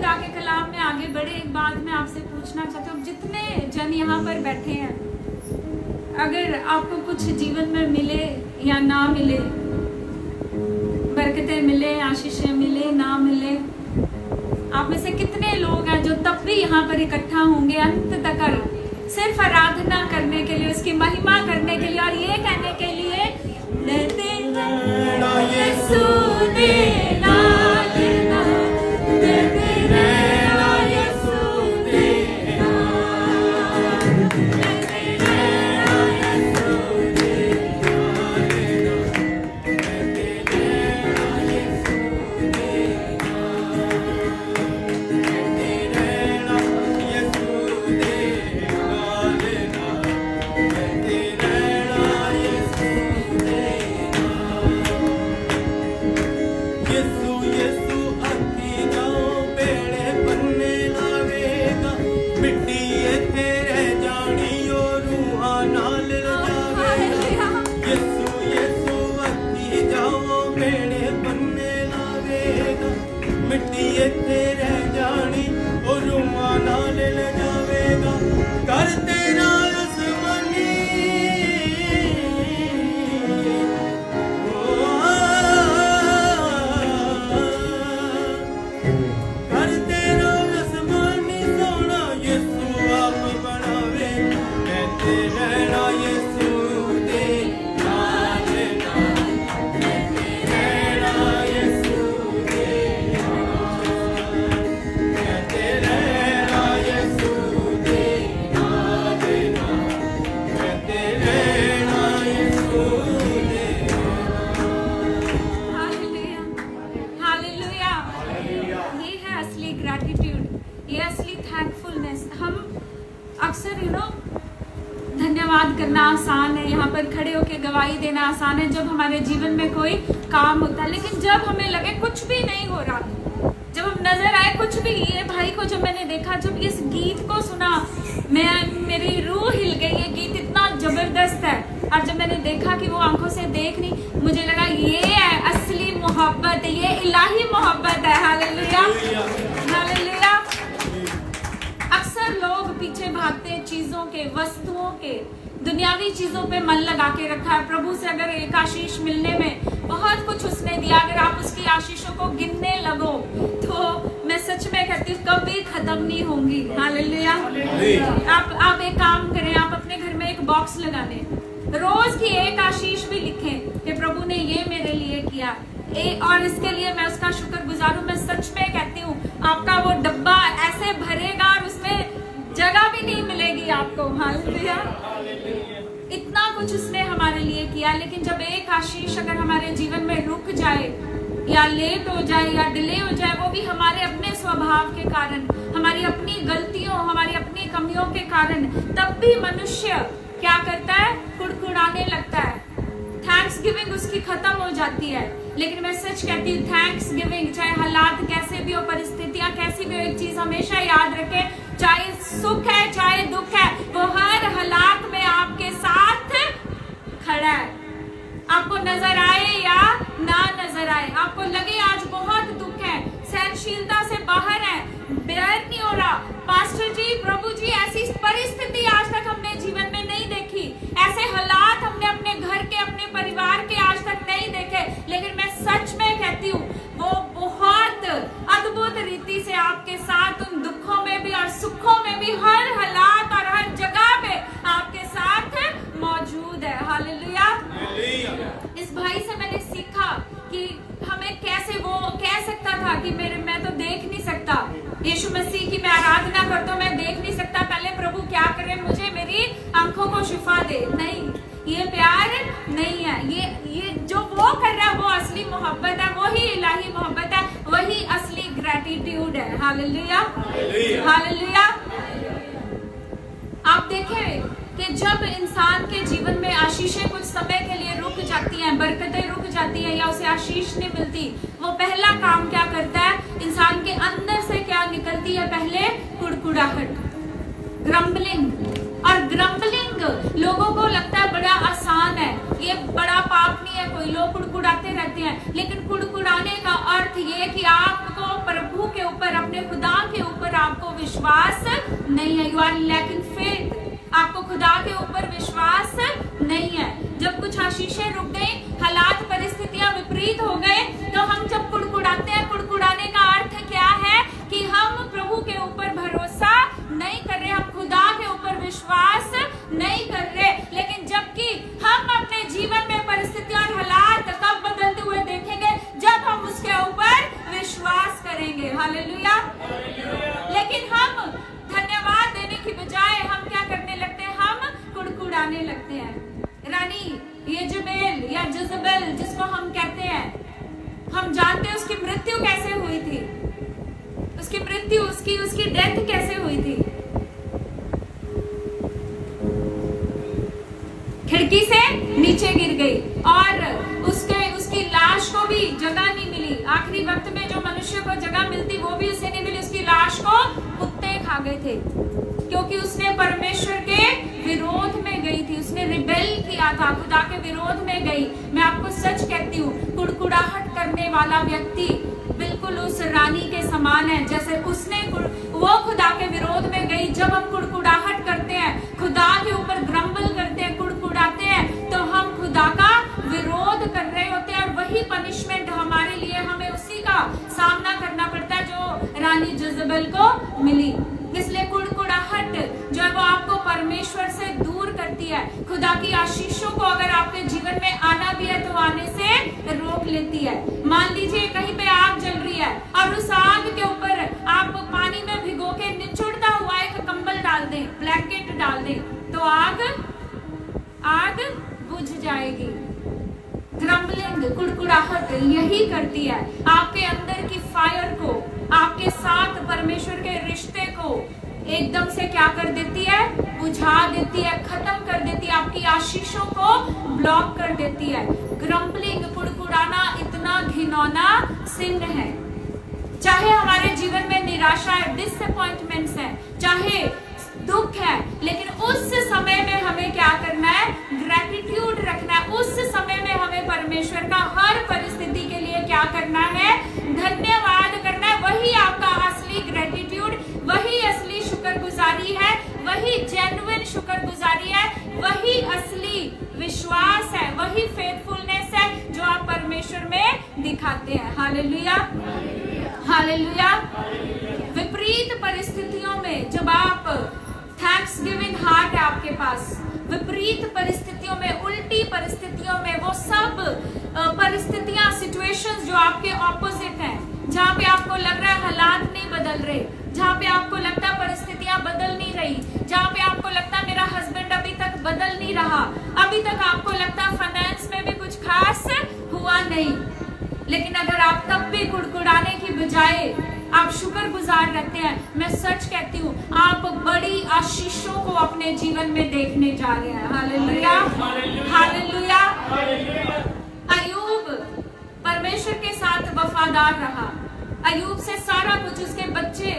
खुदा के कलाम में आगे बढ़े, एक बात मैं आपसे पूछना चाहती हूँ। जितने जन यहाँ पर बैठे हैं, अगर आपको कुछ जीवन में मिले या ना मिले, बरकतें मिले, आशीषें मिले, ना मिले, आप में से कितने लोग हैं जो तब भी यहाँ पर इकट्ठा होंगे अंत तक सिर्फ आराधना करने के लिए, उसकी महिमा करने के लिए और ये कहने के लिए यीशु देना देना देना यीशु देना धन्यवाद करना आसान है, यहाँ पर खड़े होकर गवाही देना आसान है जब हमारे जीवन में कोई काम होता है, लेकिन जब हमें लगे कुछ भी नहीं हो रहा, जब हम नजर आए कुछ भी, ये भाई को जब मैंने देखा, जब इस गीत को सुना, मेरी रूह हिल गई। ये गीत इतना जबरदस्त है और जब मैंने देखा कि वो आंखों से देख नहीं, मुझे लगा ये है असली मोहब्बत, ये इलाही मोहब्बत है। Hallelujah hallelujah. अक्सर लोग पीछे भागते चीजों के, वस्तुओं के, दुनियावी चीजों पे मन लगा के रखा है। प्रभु से अगर एक आशीष मिलने में बहुत कुछ उसने दिया, अगर आप उसकी आशीषों को गिनने लगो तो मैं सच में कहती हूँ कभी खत्म नहीं होंगी। हालेलुया। आप एक काम करें, आप अपने घर में एक बॉक्स लगा लें, रोज की एक आशीष भी लिखें कि प्रभु ने ये मेरे लिए किया और इसके लिए मैं उसका शुक्रगुजार हूँ। मैं सच में कहती हूँ आपका वो डब्बा ऐसे भरेगा और उसमें जगह भी नहीं मिलेगी आपको। हालेलुया। इतना कुछ उसने हमारे लिए किया, लेकिन जब एक आशीष अगर हमारे जीवन में रुक जाए या लेट हो जाए या डिले हो जाए, वो भी हमारे अपने स्वभाव के कारण, हमारी अपनी गलतियों, हमारी अपनी कमियों के कारण, तब भी मनुष्य क्या करता है? कुड़कुड़ाने लगता है। थैंक्स गिविंग उसकी खत्म हो जाती है। लेकिन मैं सच कहती हूँ, थैंक्स गिविंग, चाहे हालात कैसे भी हो, परिस्थितियां कैसी भी हो, एक चीज हमेशा याद रखें, चाहे सुख है चाहे दुख है, वो हर हालात में आपके साथ खड़ा है। आपको नजर आए या ना नजर आए, आपको लगे आज बहुत दुख है, सहनशीलता से बाहर है, बेहद नहीं हो रहा, पास्टर जी, प्रभु जी, ऐसी परिस्थिति आज तक हमने जीवन में नहीं देखी, ऐसे हालात हमने अपने घर के, अपने परिवार के आज तक नहीं देखे, लेकिन मैं सच में कहती हूँ वो बहुत अद्भुत रीति से आपके साथ उन दुखों में भी और सुखों में भी, हर हालात और हर जगह पे आपके साथ मौजूद है। हालेलुया। इस भाई से मैंने सीखा कि हमें कैसे, वो कह सकता था कि मैं तो देख नहीं सकता, यीशु मसीह की मैं आराधना करता हूँ, मैं देख नहीं सकता, पहले प्रभु क्या करे, मुझे मेरी आंखों को शिफा दे। नहीं, ये प्यार नहीं है, ये जो वो कर रहा है वो असली मोहब्बत है, वही इलाही मोहब्बत है, वही असली ग्रेटिट्यूड है। Hallelujah hallelujah. आप देखें कि जब इंसान के जीवन में आशीषें कुछ समय के लिए रुक जाती हैं, बरकतें रुक जाती हैं या उसे आशीष नहीं मिलती, वो पहला काम क्या करता है? इंसान के अंदर से क्या निकलती है? पहले कुड़कुड़ाहट, ग्रम्बलिंग। और ग्रम्बलिंग लोगों को लगता है बड़ा आसान है, ये बड़ा पाप नहीं है कोई, लोग कुड़कुड़ाते रहते हैं, लेकिन कुड़कुड़ाने का अर्थ ये कि आपको प्रभु के ऊपर, अपने खुदा आपको विश्वास नहीं है। यू आर लैकिंग फेथ, आपको खुदा के ऊपर विश्वास नहीं है। जब कुछ आशीषें रुक गई, हालात परिस्थितियां विपरीत हो गए, तो हम जब कुड़कुड़ाते हैं, कुड़कुड़ाने का अर्थ क्या है कि हम प्रभु के ऊपर भरोसा नहीं कर रहे, हम खुदा के ऊपर विश्वास नहीं कर रहे। लेकिन जबकि हम अपने जीवन में परिस्थितियां और हालात कब बदलते हुए देखेंगे, जब हम उसके ऊपर विश्वास करेंगे। हालेलुया। लेकिन हम धन्यवाद देने की बजाय हम क्या करने लगते हैं, हम कुड़कुड़ाने लगते हैं। रानी येजेबेल या जज़ेबेल जिसको हम कहते हैं, हम जानते हैं उसकी मृत्यु कैसे हुई थी, उसकी मृत्यु, उसकी डेथ कैसे हुई थी। खिड़की से नीचे गिर गई और उसकी लाश को भी जगह नहीं मिली। आखिरी वक्त में जो मनुष्य को जगह मिलती वो भी उसे नहीं मिली। उसकी लाश को कुत्ते खा गए थे, क्योंकि उसने परमेश्वर के विरोध में गई थी, उसने रिबेल किया था, खुदा के विरोध में गई। मैं आपको सच कहती हूँ, कुड़कुड़ाहट करने वाला व्यक्ति बिल्कुल उस रानी के समान है, जैसे वो खुदा के विरोध में गई। जब हम कुड़कुड़ाहट करते हैं, खुदा के ऊपर ग्रम्बल करते हैं, कुड़कुड़ाते हैं, तो हम खुदा का विरोध कर रहे होते हैं और वही पनिशमेंट हमारे लिए, हमें उसी का सामना करना पड़ता है जो रानी जज़ेबेल को मिली। इसलिए कुड़कुड़ाहट जो है वो आपको परमेश्वर से दूर करती है। खुदा की आशीषों को अगर आपके जीवन में आना भी है तो आने से रोक लेती है। मान लीजिए कहीं पे आग जल रही है और उस आग के ऊपर आप पानी में भिगो के निचोड़ता हुआ एक कंबल डाल दें, ब्लैंकेट डाल दें, तो आग बुझ जाएगी। ग्रम्बलिंग, कुड़कुड़ाहट यही करती है, आपके अंदर की फायर को, आपके साथ परमेश्वर के रिश्ते को एकदम से क्या कर देती है, बुझा देती है, खत्म कर देती है, आपकी आशीषों को ब्लॉक कर देती है। ग्रम्बलिंग, कुड़कुड़ाना इतना घिनौना सिन है। चाहे हमारे जीवन में निराशा है, डिसअपॉइंटमेंट्स है, चाहे दुख है, लेकिन उस समय में हमें क्या करना है, ग्रैटिट्यूड रखना है। उस समय में हमें परमेश्वर का हर परिस्थिति के लिए क्या करना है, धन्यवाद करना है। वही आपका असली ग्रैटिट्यूड, वही असली शुक्रगुजारी है, वही जेन्युइन शुक्रगुजारी है, वही असली विश्वास है, वही फेथफुलनेस है जो आप परमेश्वर में दिखाते हैं। Hallelujah, hallelujah. विपरीत परिस्थितियों में जब आप थैंक्स गिविंग हार्ट है आपके पास, विपरीत परिस्थितियों में, उल्टी परिस्थितियों में, वो सब परिस्थितियां, सिचुएशंस जो आपके ऑपोजिट हैं, जहाँ पे आपको लग रहा है हालात नहीं बदल रहे, जहाँ पे आपको लगता है परिस्थितियां बदल नहीं रही, जहाँ पे आपको लगता है मेरा हस्बैंड अभी तक बदल नहीं रहा, अभी तक आपको लगता है फाइनेंस में भी कुछ खास हुआ नहीं, लेकिन अगर आप तब भी कुड़कुड़ाने की बजाय आप शुक्रगुजार रहते हैं, मैं सच कहती हूँ आप बड़ी आशीषों को अपने जीवन में देखने जा रहे हैं। Hallelujah, hallelujah. अय्यूब परमेश्वर के साथ वफादार रहा। अय्यूब से सारा कुछ, उसके बच्चे,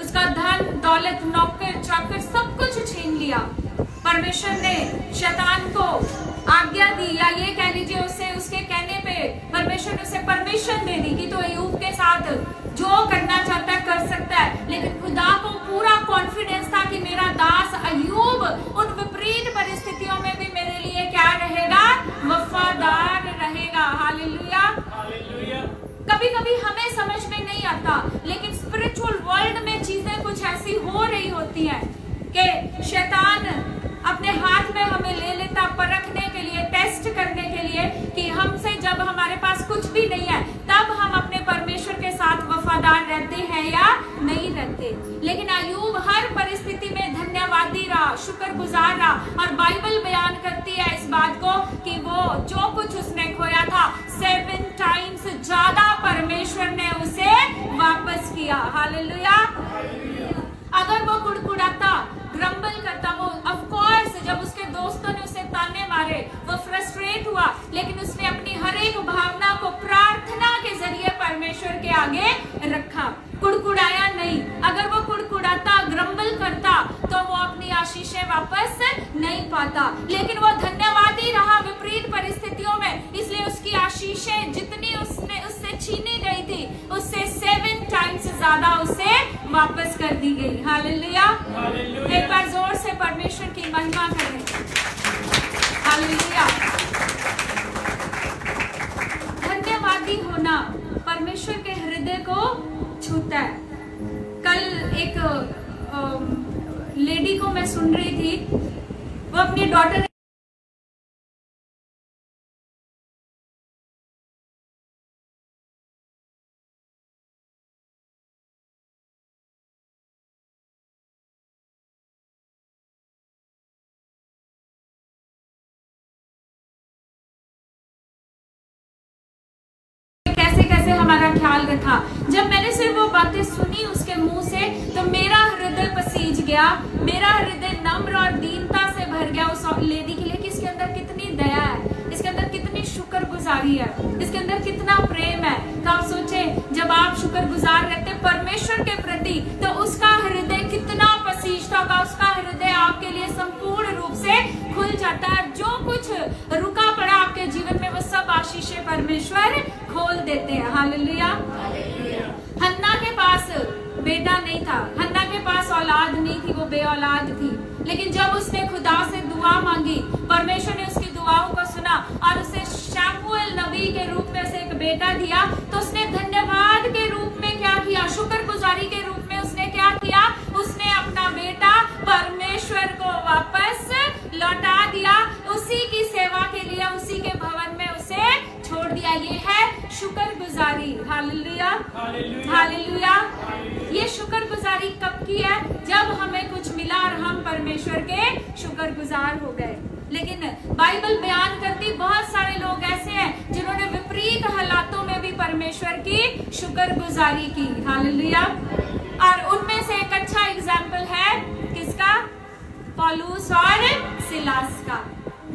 उसका धन दौलत, नौकर चाकर, सब कुछ छीन लिया। परमेश्वर ने शैतान को आज्ञा दी, या ये कह लीजिए उसके कहने पे परमेश्वर ने उसे परमिशन दे दी कि तो अय्यूब के साथ जो करना चाहता है कर सकता है। लेकिन खुदा को पूरा कॉन्फिडेंस था कि मेरा दास अय्यूब उन विपरीत परिस्थितियों में भी मेरे लिए क्या रहेगा, वफादार रहेगा। हालेलुया। कभी कभी हमें समझ में नहीं आता, लेकिन स्पिरिचुअल वर्ल्ड में चीजें कुछ ऐसी हो रही होती हैं कि शैतान अपने हाथ में हमें ले लेता, परखने के लिए, टेस्ट करने के लिए कि हमसे जब हमारे पास कुछ भी नहीं है तब हम अपने परमेश्वर के साथ वफादार रहते हैं या नहीं रहते। लेकिन अय्यूब हर परिस्थिति में धन्यवादी रहा, शुक्रगुजार रहा, और बाइबल बयान करती है इस बात को कि वो जो कुछ उसने खोया था 7 टाइम्स ज्यादा परमेश्वर ने उसे वापस किया। हालेलुया। अगर वो कुड़कुड़ाता, ग्रम्बल करता, वो ऑफ कोर्स जब उसके दोस्तों ने उसे ताने मारे वो फ्रस्ट्रेट हुआ, लेकिन उसने अपनी हर एक भावना को प्रार्थना के जरिए परमेश्वर के आगे रखा, कुड़कुड़ाया नहीं। अगर वो कुड़कुड़ाता, ग्रम्बल करता, तो वो अपनी आशीषें वापस नहीं पाता, लेकिन वो धन्यवादी रहा विपरीत परिस्थितियों में, इसलिए उसकी आशीषें जितनी उससे छीनी गई थी उससे 7 टाइम्स ज्यादा उसे वापस कर दी गई। हालेलुया। एक बार जोर से परमेश्वर की महिमा करें। हालेलुया। धन्यवादी होना परमेश्वर के हृदय को छूता है। कल एक लेडी को मैं सुन रही थी, वो अपनी डॉटर कैसे हमारा ख्याल रखा। जब मैंने सिर्फ वो बातें सुनी उसके मुंह से, तो मेरा हृदय पसीज गया, मेरा हृदय नम्र और दीनता से भर गया उस लेडी के लिए कि इसके अंदर कितनी दया है, इसके अंदर कितनी शुक्रगुजारी है, इसके अंदर कितना प्रेम है। तो आप सोचे, जब आप शुक्रगुजार रहते परमेश्वर के प्रति, तो उसका हृदय कितना पसीजता होगा, उसका हृदय आपके लिए संपूर्ण रूप से खुल जाता है। जो कुछ रुका पड़ा आपके जीवन में, वो सब आशीषें परमेश्वर खोल देते हैं। हालेलुया। हन्ना के पास बेटा नहीं था, हन्ना के पास औलाद नहीं थी, वो बे औलाद थी। लेकिन जब उसने खुदा से दुआ मांगी, परमेश्वर ने उसकी दुआओं को सुना और उसे शमूएल नबी के रूप में उसे एक बेटा दिया। तो उसने धन्यवाद के रूप में क्या किया, शुक्रगुजारी के रूप में उसने क्या किया, उसने अपना बेटा परमेश्वर को वापस लौटा दिया, उसी की सेवा के लिए उसी के भवन में उसे छोड़ दिया। ये है शुक्रगुजारी। हालेलुया। हालेलुया। ये शुक्रगुजारी कब की है? जब हमें कुछ मिला और हम परमेश्वर के शुक्रगुजार हो गए। लेकिन बाइबल बयान करती बहुत सारे लोग ऐसे हैं जिन्होंने विपरीत हालातों में भी परमेश्वर की शुक्रगुजारी की। हालेलुया। और उनमें से एक अच्छा एग्जाम्पल है किसका? पौलुस और सिलास का।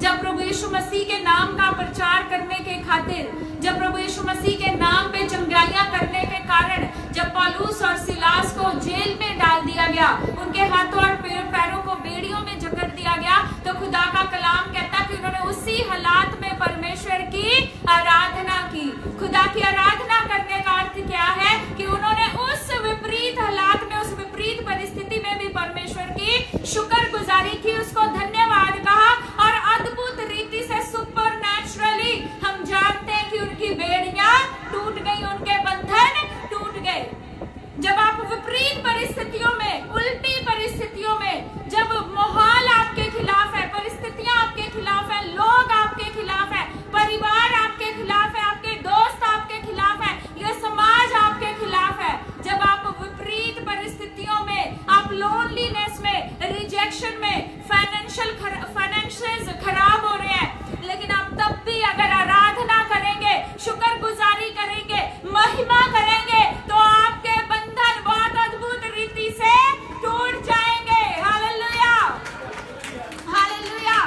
जब प्रभु यीशु मसीह के नाम का प्रचार करने के खातिर, जब प्रभु यीशु मसीह के नाम पे चंगाइयां करने के कारण जब पौलुस और सिलास को जेल में डाल दिया गया, उनके हाथों और पैरों को बेड़ियों में जकड़ दिया गया, तो खुदा का कलाम कहता कि उन्होंने उसी हालात में परमेश्वर की आराधना की। खुदा की आराधना करने का अर्थ क्या है? कि उन्होंने उस विपरीत हालात में, उस विपरीत परिस्थिति में भी परमेश्वर की शुक्रगुजारी की, उसको धन्यवाद कहा। और अद्भुत रीति से, सुपर नेचुरली हम जानते हैं कि उनकी बेड़ियां टूट गई, उनके बंधन टूट गए। जब आप विपरीत परिस्थितियों में, उल्टी परिस्थितियों में, जब माहौल आपके खिलाफ है, परिस्थितियां आपके खिलाफ है, लोग आपके खिलाफ है, परिवार आपके खिलाफ है, आपके दोस्त आपके खिलाफ है, यह समाज आपके खिलाफ है, जब आप विपरीत परिस्थितियों में, आप लोनलीनेस में, रिजेक्शन में, फाइनेंशियल्स खराब हो रहे हैं, लेकिन आप तब भी अगर आराधना करेंगे, शुक्रगुजारी करेंगे, महिमा करेंगे, तो आपके बंधन बहुत अद्भुत रीति से टूट जाएंगे। हालेलुया। हालेलुया।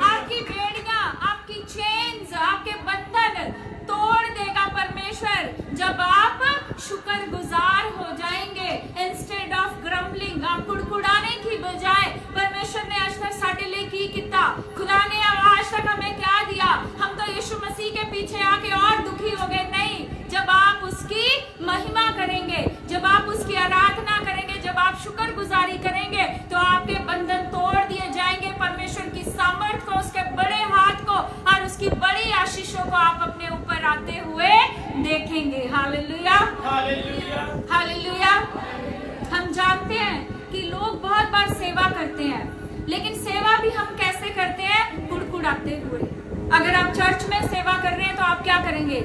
आपकी बेड़ियां, आपकी चेन्स, आपके बंधन तोड़ देगा परमेश्वर जब आप शुक्रगुजार हो जाएंगे। इंस्टेड ऑफ ग्रम्बलिंग, आप कुड़कुड़ाने की बजाय, परमेश्वर ने आज तक साडे लिए की किता, खुदा ने आज तक हमें क्या दिया, हम तो यीशु मसीह के पीछे आके और दुखी हो गए। नहीं, जब आप उसकी महिमा करेंगे, जब आप उसकी आराधना करेंगे, जब आप शुक्रगुजारी करेंगे, तो आपके बंधन तोड़ दिए जाएंगे। परमेश्वर की सामर्थ को, उसके बड़े हाथ को और उसकी बड़ी आशीषों को आप अपने ऊपर आते हुए देखेंगे। हालेलुया। हालेलुया। हम जानते हैं कि लोग बहुत बार सेवा करते हैं, लेकिन सेवा भी हम कैसे करते हैं? कुड़कुड़ाते हुए। अगर आप चर्च में सेवा कर रहे हैं तो आप क्या करेंगे?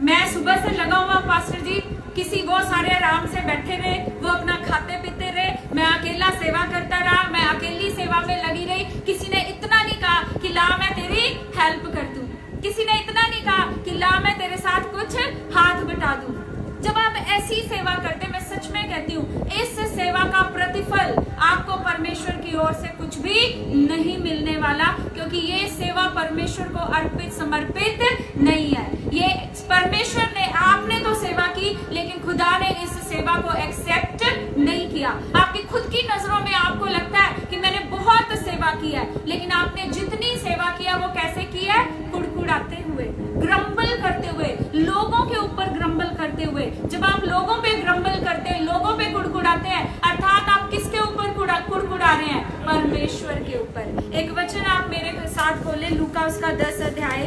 मैं सुबह से लगा हुआ पास्टर जी, किसी वो सारे आराम से बैठे रहे, वो अपना खाते पीते रहे, मैं अकेला सेवा करता रहा, मैं अकेली सेवा में लगी रही। किसी ने इतना नहीं कहा कि ला मैं तेरी हेल्प कर दूं, किसी ने इतना नहीं कहा कि ला मैं तेरे साथ कुछ हाथ बटा दूं। जब आप ऐसी सेवा करते, मैं सच में कहती हूँ, इस सेवा का प्रतिफल आपको परमेश्वर की ओर से कुछ भी नहीं मिलने वाला, क्योंकि ये सेवा परमेश्वर को अर्पित, समर्पित नहीं है। ये परमेश्वर ने, आपने तो सेवा की, लेकिन खुदा ने इस सेवा को एक्सेप्ट नहीं किया। आपकी खुद की नजरों में आपको लगता है कि मैंने बहुत सेवा की है, लेकिन आपने जितनी सेवा किया वो कैसे की है? कुड़कुड़ाते हुए, ग्रम्बल करते हुए, लोगों के ऊपर ग्रम्बल करते हुए। जब आप लोगों पे ग्रम्बल करते हैं, लोगों पे कुड़कुड़ा कुड़कुड़ाते हैं, अर्थात आप किसके ऊपर कुड़कुड़ा रहे हैं? परमेश्वर के ऊपर। एक वचन आप मेरे साथ खोले, लूका उसका 10 अध्याय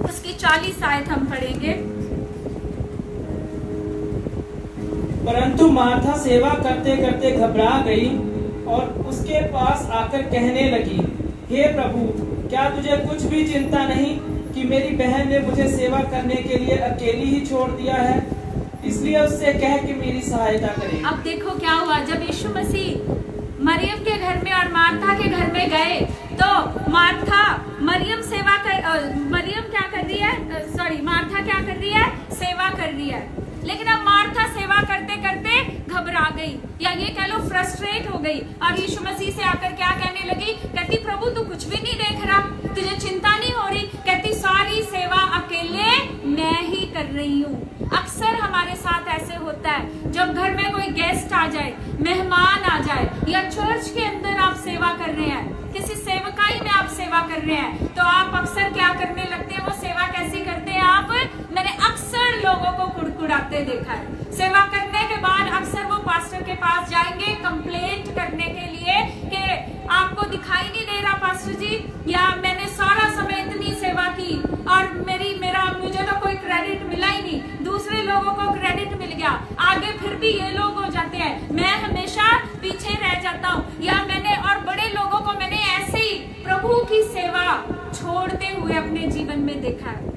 उसकी 40 आयत हम पढ़ेंगे। परंतु मार्था सेवा करते करते घबरा गई और उसके पास आकर कहने लगी, हे प्रभु, क्या तुझे कुछ भी चिंता नहीं कि मेरी बहन ने मुझे सेवा करने के लिए अकेली ही छोड़ दिया है? इसलिए उससे कह कि मेरी सहायता करे। अब देखो क्या हुआ, जब यीशु मसीह मरियम के घर में और मार्था के घर में गए तो मरियम क्या कर रही है, मार्था क्या कर रही है? सेवा कर रही है। लेकिन अब मार्था सेवा करते करते घबरा गई, या ये कह लो फ्रस्ट्रेट हो गई, और यीशु मसीह से आकर क्या कहने लगी? कहती प्रभु तू कुछ भी नहीं देख रहा, तुझे चिंता नहीं हो रही? कहती सारी सेवा अकेले मैं ही कर रही हूँ। अक्सर हमारे साथ ऐसे होता है, जब घर में कोई गेस्ट आ जाए, मेहमान आ जाए, या चर्च के अंदर आप सेवा कर रहे हैं, किसी सेवकाई में आप सेवा कर रहे हैं, तो आप अक्सर क्या करने लगते हैं? वो सेवा कैसी करते हैं आप? मैंने अक्सर लोगों को कुड़कुड़ाते देखा है। सेवा करने के बाद अक्सर वो पास्टर के पास जाएंगे कंप्लेंट करने के लिए कि आपको दिखाई नहीं दे रहा पास्टर जी, या मैंने सारा समय इतनी सेवा की और मुझे तो कोई क्रेडिट मिला ही नहीं, दूसरे लोगों को क्रेडिट मिल गया, आगे फिर भी ये लोग हो जाते हैं, मैं हमेशा पीछे रह जाता हूँ। या और बड़े लोगों को मैंने ऐसे ही प्रभु की सेवा छोड़ते हुए अपने जीवन में देखा है।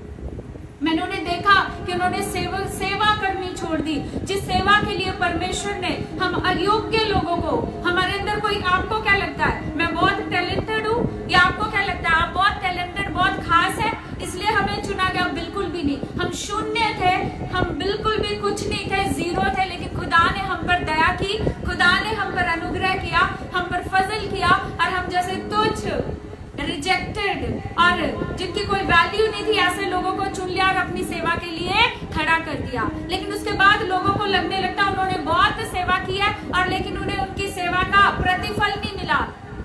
मैंने उन्हें देखा कि उन्होंने सेवा करनी छोड़ दी, जिस सेवा के लिए परमेश्वर ने हम अयोग्य लोगों को, हमारे अंदर कोई, आपको क्या लगता है मैं बहुत टैलेंटेड हूँ, या आपको क्या लगता है आप बहुत टैलेंटेड, बहुत खास है, इसलिए हमें चुना गया? बिल्कुल भी नहीं। हम शून्य थे, हम बिल्कुल भी कुछ नहीं थे, जीरो थे, लेकिन खुदा ने हम पर दया की, खुदा ने हम पर अनुग्रह किया, हम पर फजल किया, और हम जैसे तुच्छ, रिजेक्टेड और जिनकी कोई वैल्यू नहीं थी, ऐसे लोगों को चुन लिया और अपनी सेवा के लिए खड़ा कर दिया। लेकिन उसके बाद लोगों को लगने लगता उन्होंने बहुत सेवा की है, और लेकिन उन्हें उनकी सेवा का प्रतिफल नहीं मिला,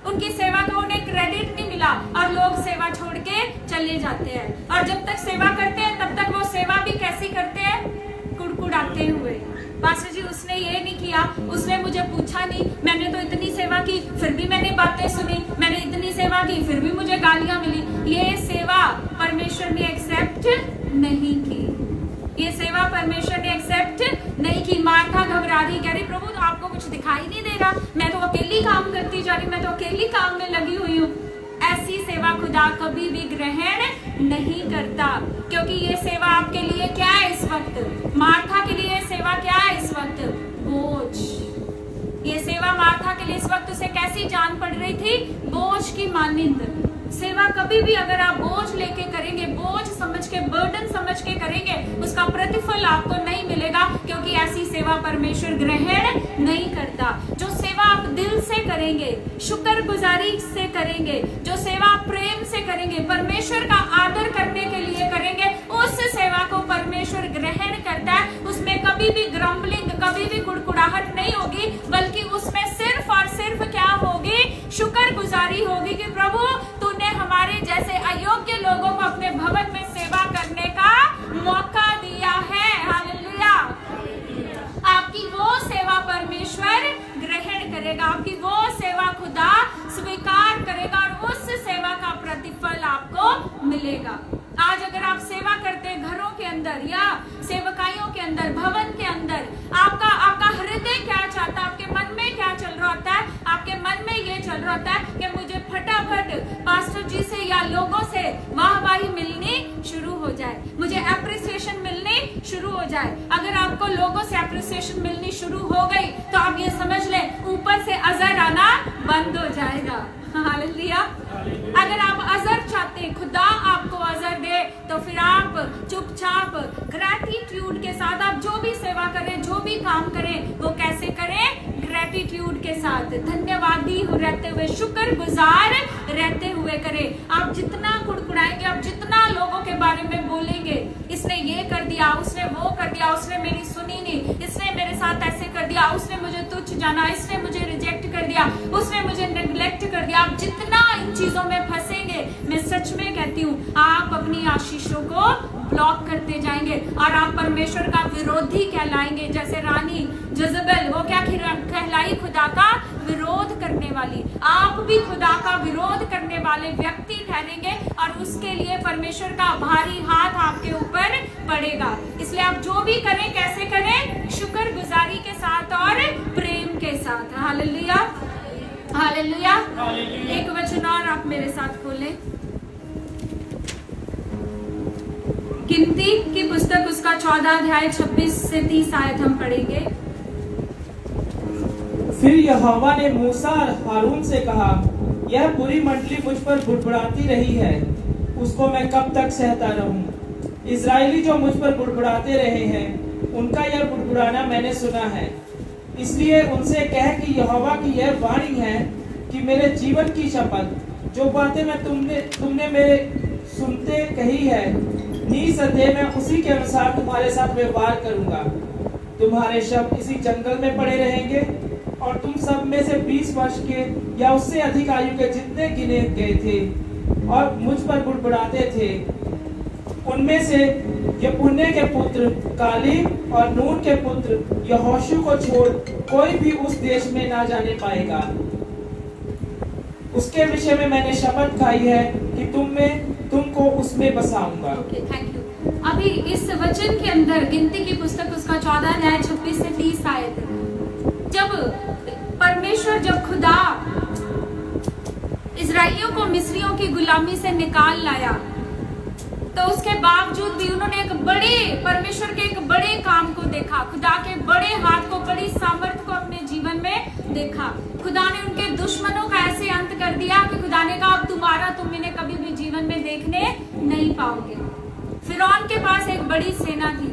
उनकी सेवा का उन्हें क्रेडिट नहीं मिला, और लोग सेवा छोड़ के चले जाते हैं। और जब तक सेवा करते हैं तब तक वो सेवा भी कैसी करते हैं? कुड़कुड़ाते हुए। पास्टर जी उसने ये नहीं किया, उसने मुझे पूछा नहीं, मैंने तो इतनी सेवा की फिर भी मैंने बातें सुनी, मैंने इतनी सेवा की फिर भी मुझे गालियां मिली। ये सेवा परमेश्वर ने एक्सेप्ट नहीं की, ये सेवा परमेश्वर ने एक्सेप्ट नहीं की। मार्था घबरा रही, कह रही प्रभु तो आपको कुछ दिखाई नहीं दे रहा, मैं तो अकेली काम करती जा रही, मैं तो अकेली काम में लगी हुई हूँ। ऐसी सेवा खुदा कभी भी ग्रहण नहीं करता, क्योंकि ये सेवा आपके लिए क्या है इस वक्त? मार्था के लिए सेवा क्या है इस वक्त? बोझ। ये सेवा मार्था के लिए इस वक्त उसे कैसी जान पड़ रही थी? बोझ की मानिंद। सेवा कभी भी अगर आप बोझ लेके करेंगे, बोझ समझ के, बर्डन समझ के करेंगे, उसका प्रतिफल आपको नहीं मिलेगा, क्योंकि ऐसी सेवा परमेश्वर ग्रहण नहीं करता। जो सेवा आप दिल से करेंगे, शुक्रगुजारी से करेंगे, जो सेवा आप प्रेम से करेंगे, परमेश्वर का आदर करने के लिए करेंगे, उस सेवा को परमेश्वर ग्रहण करता है। उसमें कभी भी ग्रम्बलिंग, कभी भी कुड़कुड़ाहट नहीं होगी, बल्कि उसमें सिर्फ और सिर्फ क्या होगी? शुक्रगुजारी होगी कि प्रभु तूने हमारे जैसे अयोग्य लोगों को अपने भवन में सेवा करने का मौका दिया है। हालेलुया। आपकी वो सेवा परमेश्वर ग्रहण करेगा, आपकी वो सेवा खुदा स्वीकार करेगा, और उस सेवा का प्रतिफल आपको मिलेगा। आज अगर आप सेवा करते हैं घरों के अंदर या सेवकाइयों के अंदर, भवन के अंदर, आपका हृदय क्या चाहता है? आपके मन में क्या चल रहा होता है? आपके मन में ये चल रहा होता है कि मुझे फटाफट पास्टर जी से या लोगों से वाहवाही मिलनी शुरू हो जाए, मुझे एप्रिसिएशन मिलनी शुरू हो जाए। अगर आपको लोगों से एप्रिसिएशन मिलनी शुरू हो गई तो आप ये समझ लें ऊपर से अजर आना बंद हो जाएगा। हालेलुया। अगर आप अजर चाहते हैं, खुदा आपको अजर दे, तो फिर आप चुपचाप ग्रैटिट्यूड के साथ आप जो भी सेवा करें, जो भी काम करें, वो कैसे करें? ग्रैटिट्यूड के साथ, धन्यवादी रहते हुए, शुक्रगुजार रहते हुए करें। आप जितना कुड़कुड़ाएंगे, आप जितना लोगों के बारे में बोलेंगे, इसने ये कर दिया, उसने वो कर दिया, उसने मेरी सुनी नहीं, इसने मेरे साथ ऐसे कर दिया, उसने मुझे तुच्छ जाना, इसने मुझे रिजेक्ट कर दिया, उसने मुझे नेग्लेक्ट कर दिया, आप जितना इन चीजों में फंसेंगे, मैं सच में कहती हूँ आप अपनी आशीषों को ब्लॉक करते जाएंगे और आप परमेश्वर का विरोधी कहलाएंगे। जैसे रानी जज़ेबेल, वो क्या कहलाई खुदा का विरोध करने वाली। आप भी खुदा का विरोध करने वाले व्यक्ति ठहरेंगे और उसके लिए परमेश्वर का भारी हाथ आपके ऊपर पड़ेगा। इसलिए आप जो भी करें कैसे करें? शुक्रगुजारी के साथ और प्रेम के साथ। Hallelujah, hallelujah. एक वचन और आप मेरे साथ खोलें, गिनती की पुस्तक उसका 14 अध्याय 26 से 30 आयत हम पढ़ेंगे। फिर यहोवा ने मूसा और हारून से कहा, यह पूरी मंडली मुझ पर बुड़बुड़ाती रही है, उसको मैं कब तक सहता रहूं? इजरायली जो मुझ पर बुड़बुड़ाते रहे हैं, उनका यह बुड़बुड़ाना मैंने सुना है। इसलिए उनसे कह कि यहोवा की यह वाणी है कि मेरे जीवन की शपथ, जो बातें मैं तुमने मेरे सुनते कही है, निसंदेह मैं उसी के अनुसार तुम्हारे साथ व्यवहार करूंगा। तुम्हारे शब्द इसी जंगल में पड़े रहेंगे और तुम सब में से 20 वर्ष के या उससे अधिक आयु के जितने गिने गए थे और मुझ पर बुड़बुड़ाते थे, उनमें से यपुन्ने के पुत्र कालेब और नून के पुत्र यहोशू को छोड़ कोई भी उस देश में ना जाने पाएगा। उसके विषय में मैंने शपथ खाई है कि तुमको उसमें बसाऊंगा। Okay, thank you. अभी इस वचन के अंदर गिनती की पुस्तक उसका 14 अध्याय 26 से 30 आयत, जब परमेश्वर, जब खुदा इजराइलियों को मिस्रियों की गुलामी से निकाल लाया, तो उसके बावजूद भी उन्होंने परमेश्वर के एक बड़े काम को देखा, खुदा के बड़े हाथ को, बड़ी सामर्थ को अपने जीवन में देखा। खुदा ने उनके दुश्मनों का ऐसे अंत कर दिया कि खुदा ने कहा, अब तुम इन्हें कभी भी जीवन में देखने नहीं पाओगे। फिरौन के पास एक बड़ी सेना थी,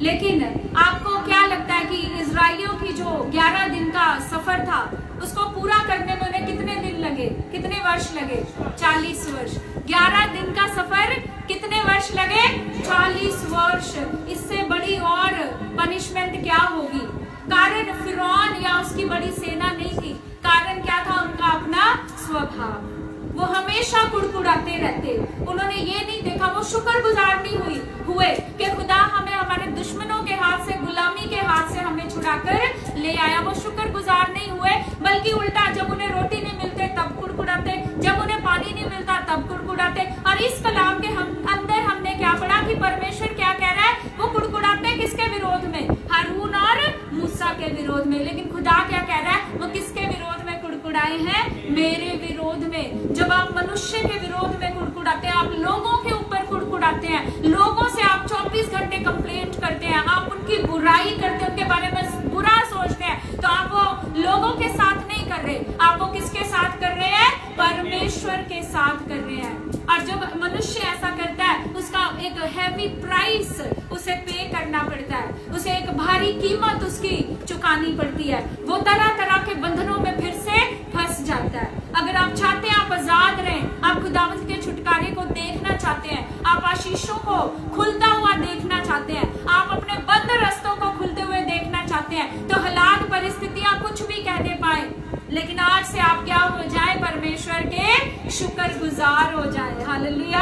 लेकिन आपको क्या लगता है कि इजराइलियों की जो 11 दिन का सफर था, उसको पूरा करने में उन्हें कितने दिन लगे, कितने वर्ष लगे? 40 वर्ष। 11 दिन का सफर कितने वर्ष लगे? 40 वर्ष। इससे बड़ी और पनिशमेंट क्या होगी? कारण फिरौन या उसकी बड़ी सेना नहीं थी, कारण क्या था? उनका अपना स्वभाव। वो हमेशा कुड़कुड़ाते रहते। उन्होंने ये नहीं देखा, वो शुक्रगुजार नहीं हुए कि खुदा हमें हमारे दुश्मनों के हाथ से, गुलामी के हाथ से हमें छुड़ाकर ले आया। वो शुक्रगुजार नहीं हुए, बल्कि उल्टा, जब उन्हें रोटी नहीं मिलते तब कुड़कुड़ाते, जब उन्हें पानी नहीं मिलता तब कुड़कुड़ाते। और इस कलाम के अंदर हमने क्या पढ़ा कि परमेश्वर क्या कह रहा है? वो कुड़कुड़ाते किसके विरोध में? हारून और मूसा के विरोध में। लेकिन खुदा क्या कह रहा है? वो किसके विरोध में कुड़कुड़ाए हैं? मेरे विरोध में। जब आप मनुष्य के विरोध में कुड़कुड़ाते हैं, आप लोगों के ऊपर कुड़कुड़ाते हैं, लोगों से आप 24 घंटे कंप्लेंट करते हैं, आप उनकी बुराई करते हैं, उनके बारे में बुरा सोचते हैं, तो आप वो लोगों के साथ नहीं कर रहे, आप वो किसके साथ कर रहे हैं? परमेश्वर के साथ कर रहे हैं। और जब मनुष्य ऐसा करता है, उसका एक हैवी प्राइस उसे पे करना पड़ता है, उसे एक भारी कीमत उसकी चुकानी पड़ती है। वो तरह तरह के बंधनों में फिर से फंस जाता है। अगर आप चाहते हैं आप आजाद रहें, आप खुदावंद के छुटकारे को देखना चाहते हैं, आप आशीषों को खुलता हुआ देखना चाहते हैं, आप अपने बंद रास्तों को खुलते हुए देखना चाहते हैं, तो हालात परिस्थितियां कुछ भी कहने पाए, लेकिन आज से आप क्या हो जाए? परमेश्वर के शुक्रगुजार हो जाए। हालेलुया।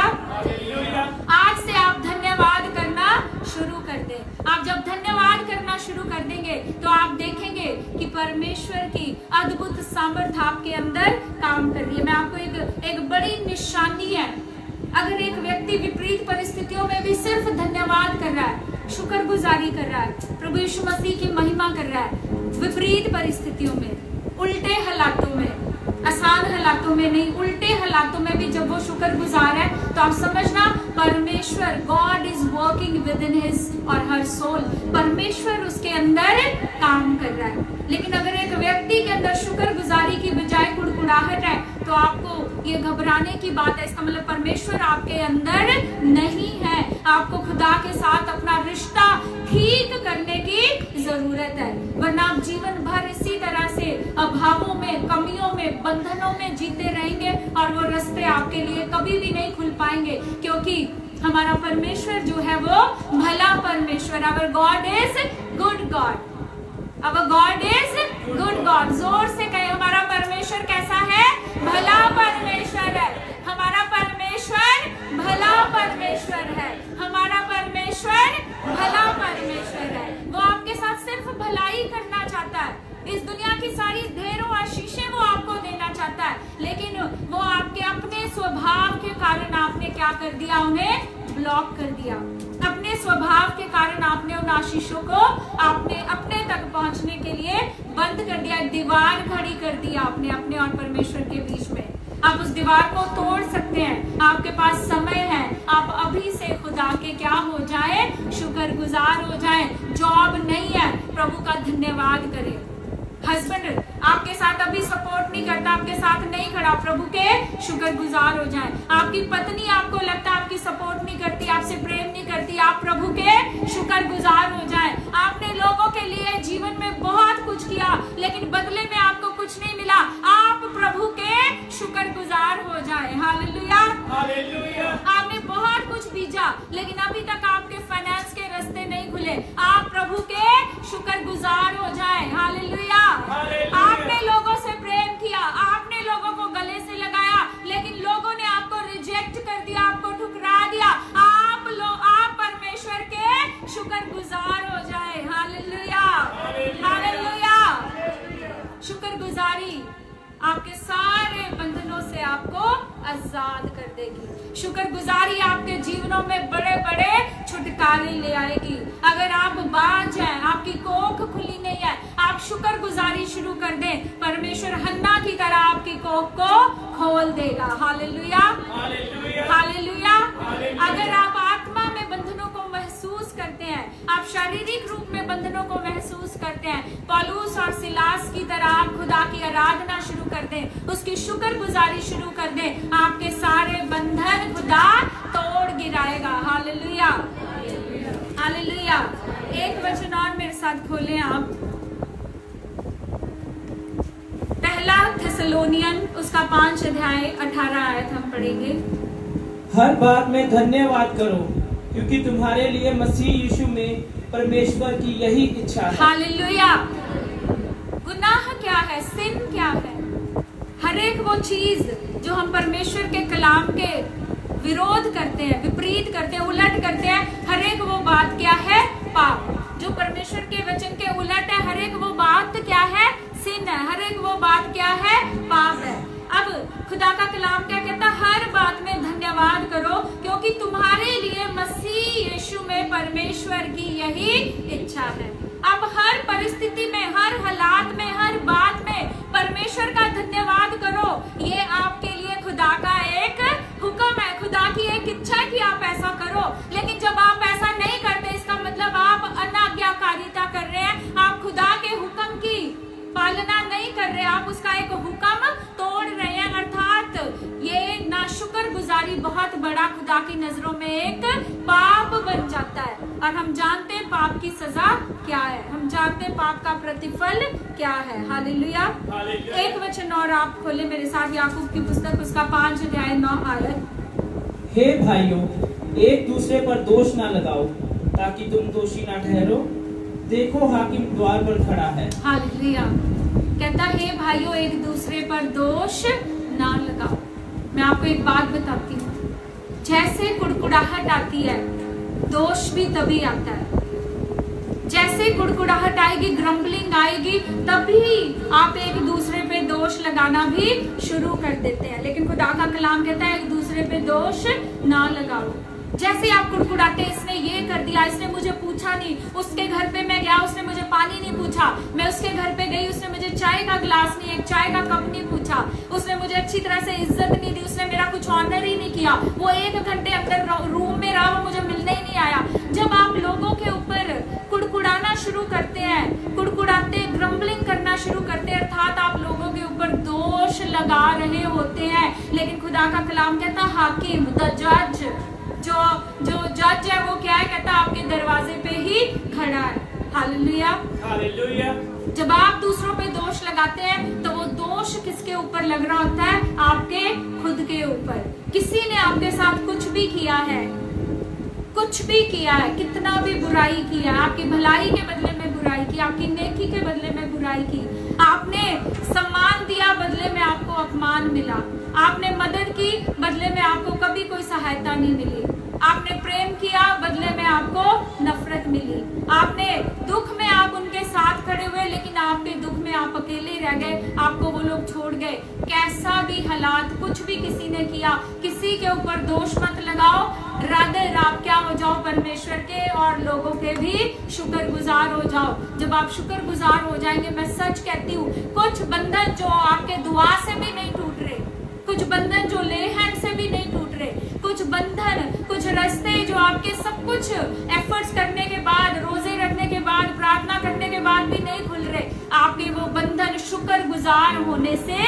आज से आप धन्यवाद करना शुरू कर दें। आप जब धन्यवाद करना शुरू कर देंगे, तो आप देखेंगे कि परमेश्वर की अद्भुत सामर्थ आपके अंदर काम कर रही है। मैं आपको एक बड़ी निशानी है, अगर एक व्यक्ति विपरीत परिस्थितियों में भी सिर्फ धन्यवाद कर रहा है, शुक्रगुजारी कर रहा है, प्रभु यीशु मसीह की महिमा कर रहा है, विपरीत परिस्थितियों में, उल्टे हालातों में, आसान हालातों में नहीं, उल्टे हालातों में भी जब वो शुक्रगुजार है, तो आप समझना परमेश्वर, God is working with in his और हर सोल, परमेश्वर उसके अंदर काम कर रहा है। लेकिन अगर एक व्यक्ति के अंदर शुक्रगुजारी की बजाय कुड़कुड़ाहट है, तो आपको ये घबराने की बात है। इसका मतलब परमेश्वर आपके अंदर नहीं है। आपको खुदा के साथ अपना रिश्ता ठीक करने की जरूरत है, वरना आप जीवन भर इसी तरह से अभावों में, कमियों में, बंधनों में जीते रहेंगे और वो रास्ते आपके लिए कभी भी नहीं खुल पाएंगे, क्योंकि हमारा परमेश्वर जो है वो भला परमेश्वर, our god is good god, our god is good god. जोर से कहे, हमारा परमेश्वर कैसा है? भला परमेश्वर है। हमारा परमेश्वर भला परमेश्वर है। हमारा परमेश्वर भला परमेश्वर है। वो आपके साथ सिर्फ भलाई करना चाहता है। क्या कर दिया, उन्हें ब्लॉक कर दिया। अपने स्वभाव के कारण आपने उन आशीषों को आपने अपने तक पहुंचने के लिए बंद कर दिया, दीवार खड़ी कर दिया आपने अपने और परमेश्वर के बीच में। आप उस दीवार को तोड़ सकते हैं, आपके पास समय है। आप अभी से खुदा के क्या हो जाए, शुक्रगुजार हो जाए। जॉब नहीं है, प्रभु का धन्यवाद करें। हस्बैंड आपके साथ अभी सपोर्ट नहीं करता, आपके साथ नहीं खड़ा, प्रभु के शुक्रगुजार हो जाए। आपकी पत्नी आपको लगता है आपकी सपोर्ट नहीं करती, आपसे प्रेम नहीं करती, आप प्रभु के शुक्रगुजार हो जाए। आपने लोगों के लिए जीवन में बहुत कुछ किया, लेकिन बदले में आपको कुछ नहीं मिला, आप प्रभु के शुक्रगुजार हो जाए। Hallelujah, hallelujah. आपने बहुत कुछ बीजा, लेकिन अभी तक आपके फाइनेंस के रास्ते नहीं खुले, आप प्रभु के शुक्रगुजार हो जाए। हालेलुया। आपने लोगों से प्रेम किया, आपने लोगों को गले से लगाया, लेकिन लोगों ने आपको रिजेक्ट कर दिया, आपको ठुकरा दिया। आप परमेश्वर के शुक्रगुजार हो जाए। Hallelujah, hallelujah. शुक्रगुजारी आपके सारे बंधनों से आपको आजाद कर देगी। शुक्रगुजारी आपके जीवनों में बड़े बड़े छुटकारे ले आएगी। अगर आप बांझ हैं, आपकी कोख खुली नहीं है, आप शुक्रगुजारी शुरू कर दें, परमेश्वर हन्ना की तरह आपकी कोख को खोल देगा। Hallelujah, hallelujah, hallelujah. अगर आप आत्मा में बंधनों को महसूस करते हैं, आप शारीरिक रूप में बंधनों को महसूस करते हैं, पौलुस और सिलास की तरह आप खुदा की आराधना शुरू कर दें, उसकी शुक्रगुजारी शुरू कर दें, आपके सारे बंधन खुदा तोड़ गिराएगा। Hallelujah, hallelujah. एक वचन और मेरे साथ खोलें आप, पहला थिस्सलुनीयन उसका 5 अध्याय 18 आयत हम पढ़ेंगे। हर बात में धन्यवाद करो, क्योंकि तुम्हारे लिए मसीह यीशु में परमेश्वर की यही इच्छा है। हालेलुया। गुनाह क्या है, सिन क्या है? हर एक वो चीज जो हम परमेश्वर के कलाम के विरोध करते हैं, विपरीत करते हैं, उलट करते हैं, हर एक वो बात क्या है, पाप। जो परमेश्वर के वचन के उलट है, हर एक वो बात क्या है, सिन है। हर एक वो बात क्या है, पाप है। अब खुदा का कलाम क्या कहता है, हर बात में धन्यवाद करो, क्योंकि तुम्हारे लिए मसीह यीशु में परमेश्वर की यही इच्छा है। अब हर परिस्थिति में, हर हालात में, हर बात में परमेश्वर का धन्यवाद करो। ये आपके लिए खुदा का एक हुक्म है, खुदा की एक इच्छा है कि आप ऐसा करो। लेकिन जब आप ऐसा नहीं करते, इसका मतलब आप अनाज्ञाकारिता कर रहे हैं, आप खुदा के हुक्म की पालना नहीं कर रहे, आप उसका एक हुक्म तोड़ रहे हैं। अर्थात ये नाशुक्रगुजारी बहुत बड़ा खुदा की नजरों में एक पाप बन जाता है। और हम जानते हैं पाप की सजा क्या है, हम जानते हैं पाप का प्रतिफल क्या है। हालेलुया। एक वचन और आप खोले मेरे साथ, याकूब की पुस्तक उसका 5 अध्याय 9 आयत। हे भाइयों, एक दूसरे पर दोष ना लगाओ, ताकि तुम दोषी ना ठहरो। देखो हाकिम द्वार पर खड़ा है। हालेलुया। कहता है भाइयों, एक दूसरे पर दोष ना लगाओ। मैं आपको एक बात बताती हूँ, जैसे कुड़कुड़ाहट आती है, दोष भी तभी आता है। जैसे कुड़कुड़ाहट आएगी, ग्रम्बलिंग आएगी, तभी आप एक दूसरे पे दोष लगाना भी शुरू कर देते हैं। लेकिन खुदा का कलाम कहता है एक दूसरे पे दोष ना लगाओ। जैसे आप कुड़कुड़ाते, इसने ये कर दिया, इसने मुझे पूछा नहीं, उसके घर पे मैं गया, उसने मुझे पानी नहीं पूछा, मैं उसके घर पे गई, उसने मुझे चाय का ग्लास नहीं, एक चाय का कप नहीं पूछा, उसने मुझे अच्छी तरह से इज्जत नहीं दी, उसने मेरा कुछ ऑनर ही नहीं किया, वो 1 घंटे अंदर रूम में रहा, वो मुझे मिलने ही नहीं आया। जब आप लोगों के ऊपर कुड़कुड़ाना शुरू करते हैं, कुड़कुड़ाते, ग्रम्बलिंग करना शुरू करते हैं, अर्थात आप लोगों के ऊपर दोष लगा रहे होते हैं। लेकिन खुदा का कलाम कहता हाकिम, द जज, जो जज है वो क्या है, कहता आपके दरवाजे पे ही खड़ा है। Hallelujah, hallelujah. जब आप दूसरों पे दोष लगाते हैं, तो वो दोष किसके ऊपर लग रहा होता है, आपके खुद के ऊपर। किसी ने आपके साथ कुछ भी किया है, कुछ भी किया है, कितना भी बुराई किया, आपकी भलाई के बदले में बुराई की, आपकी नेकी के बदले में बुराई की, आपने सम्मान दिया, बदले में आपको अपमान मिला, आपने मदद की, बदले में आपको कभी कोई सहायता नहीं मिली, आपने प्रेम किया, बदले में आपको नफरत मिली, आपने दुख में आप उनके साथ खड़े हुए, लेकिन आपके दुख में आप अकेले रह गए, आपको वो लोग छोड़ गए। कैसा भी हालात, कुछ भी किसी ने किया, किसी के ऊपर दोष मत लगाओ। रादर आप क्या हो जाओ, परमेश्वर के और लोगों के भी शुक्रगुजार हो जाओ। जब आप शुक्रगुजार हो जाएंगे, मैं सच कहती हूँ, कुछ बंधन जो आपके दुआ से भी नहीं टूट रहे, कुछ बंधन जो ले हैंड से भी नहीं टूट रहे, कुछ बंधन, कुछ रास्ते जो आपके सब कुछ एफर्ट्स करने के बाद, रोजे रखने के बाद, प्रार्थना करने के बाद भी नहीं खुल रहे, आपके वो बंधन शुक्रगुजार होने से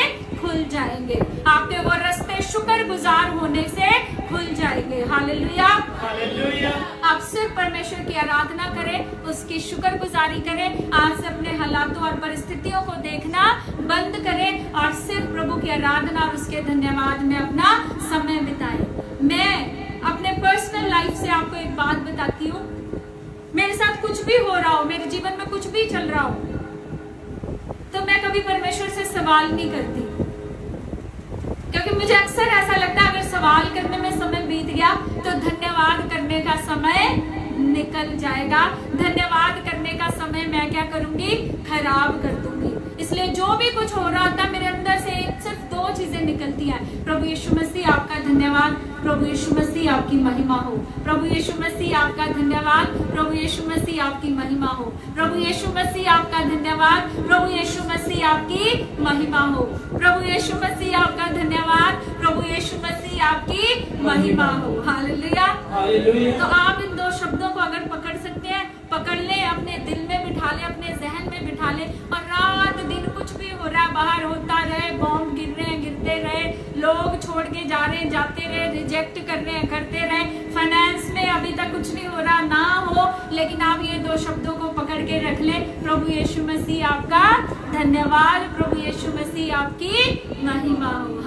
खुल जाएंगे। आपके वो रास्ते शुक्रगुजार होने से खुल जाएंगे। Hallelujah, hallelujah. आप सिर्फ परमेश्वर की आराधना करें, उसकी शुक्रगुजारी करें। आज से अपने हालातों और परिस्थितियों को देखना बंद करें और सिर्फ प्रभु की आराधना और उसके धन्यवाद में अपना समय बिताएं। मैं अपने पर्सनल लाइफ से आपको एक बात बताती हूँ। मेरे साथ कुछ भी हो रहा हो, मेरे जीवन में कुछ भी चल रहा हो, तो मैं कभी परमेश्वर से सवाल नहीं करती, क्योंकि मुझे अक्सर ऐसा लगता है अगर सवाल करने में समय बीत गया तो धन्यवाद करने का समय निकल जाएगा। धन्यवाद करने का समय मैं क्या करूंगी, खराब कर दूंगी। इसलिए जो भी कुछ हो रहा था, मेरे अंदर से सिर्फ दो चीजें निकलती हैं। प्रभु यीशु मसीह आपका धन्यवाद, प्रभु यीशु मसीह आपकी महिमा हो, प्रभु यीशु मसीह आपका धन्यवाद, प्रभु यीशु मसीह आपकी महिमा हो, प्रभु यीशु मसीह आपका धन्यवाद, प्रभु यीशु मसीह आपकी महिमा हो, प्रभु यीशु मसीह आपका धन्यवाद, प्रभु यीशु मसीह आपकी महिमा हो। Hallelujah, hallelujah. तो आप इन दो शब्दों को अगर पकड़ सकते हैं, पकड़ ले, अपने दिल में बिठा ले, अपने जहन में बिठा ले, और रात दिन कुछ भी हो रहा है, बाहर होता रहे, बॉम्ब गिर रहे हैं, गिरते रहे, लोग छोड़ के जा रहे हैं, जाते रहे, रिजेक्ट कर रहे हैं, करते रहे, फाइनेंस में अभी तक कुछ नहीं हो रहा, ना हो, लेकिन आप ये दो शब्दों को पकड़ के रख ले, प्रभु यीशु मसीह आपका धन्यवाद, प्रभु यीशु मसीह आपकी महिमा हो।